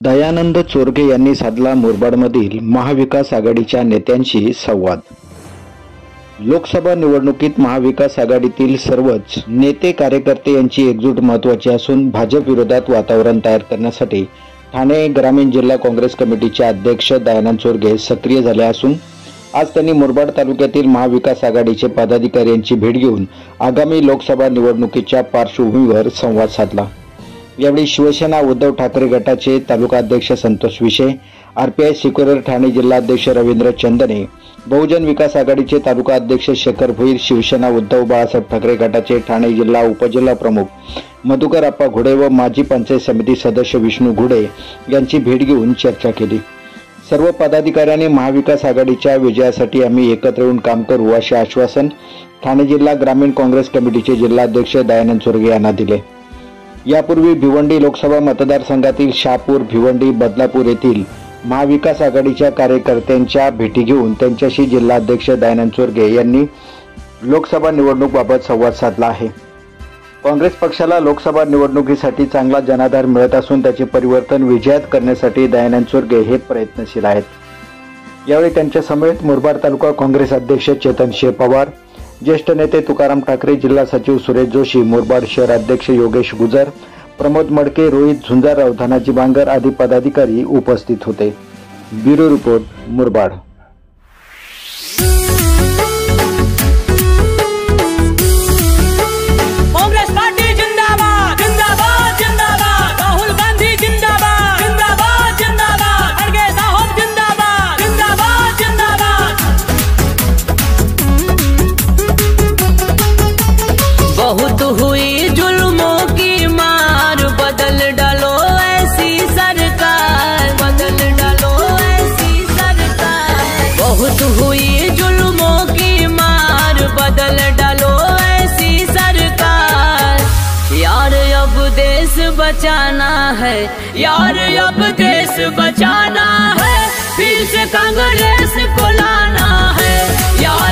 दयानंद चोरगे यांनी साधला मुरबाडमधील महाविकास आघाडीच्या नेत्यांशी संवाद। लोकसभा निवडणुकीत महाविकास आघाडीतील सर्वच नेते कार्यकर्ते यांची एकजूट महत्त्वाची असून भाजप विरोधात वातावरण तयार करण्यासाठी ठाणे ग्रामीण जिल्हा काँग्रेस कमिटीचे अध्यक्ष दयानंद चोरगे सक्रिय झाले असून आज त्यांनी मुरबाड तालुक्यातील महाविकास आघाडीचे पदाधिकारी यांची भेट घेऊन आगामी लोकसभा निवडणुकीच्या पार्श्वभूमीवर संवाद साधला। यावेळी शिवसेना उद्धव ठाकरे गटाचे तालुका अध्यक्ष संतोष विषे, आरपीआय सेक्युलर ठाणे जिल्हा अध्यक्ष रवींद्र चंदने, बहुजन विकास आघाडीचे तालुका अध्यक्ष शेखर भोईर, शिवसेना उद्धव बाळासाहेब ठाकरे गटाचे ठाणे जिल्हा उपजिल्हा प्रमुख मधुकर अप्पा घुडे व माजी पंचायत समिती सदस्य विष्णू घुडे यांची भेट घेऊन चर्चा केली। सर्व पदाधिकाऱ्यांनी महाविकास आघाडीच्या विजयासाठी आम्ही एकत्र येऊन काम करू असे आश्वासन ठाणे जिल्हा ग्रामीण काँग्रेस कमिटीचे जिल्हाध्यक्ष दयानंद चोरगे यांना दिले। यापूर्वी भिवंडी लोकसभा मतदारसंघातील शहापूर, भिवंडी, बदलापूर येथील महाविकास आघाडीच्या कार्यकर्त्यांच्या भेटी घेऊन त्यांच्याशी जिल्हाध्यक्ष दयानंद चोरगे यांनी लोकसभा निवडणुकीबाबत संवाद साधला आहे। काँग्रेस पक्षाला लोकसभा निवडणुकीसाठी चांगला जनाधार मिळत असून त्याचे परिवर्तन विजयात करण्यासाठी दयानंद चोरगे हे प्रयत्नशील आहेत। यावेळी त्यांच्या समेत मुरबाड तालुका काँग्रेस अध्यक्ष चेतन पवार, ज्येष्ठ नेते तुकाराम ठाकरे, जिल्हा सचिव सुरेश जोशी, मुरबाड शहर अध्यक्ष योगेश गुजर, प्रमोद मडके, रोहित झुंजारराव, धनाजी बांगर आदी पदाधिकारी उपस्थित होते। Bureau report, Murbad. बहुत हुई जुल्मों की मार, बदल डालो ऐसी सरकार, बदल डालो ऐसी सरकार। बहुत हुई जुल्मों की मार, बदल डालो ऐसी सरकार। यार अब देश बचाना है, यार अब देश बचाना है, फिर से कांग्रेस को लाना है यार।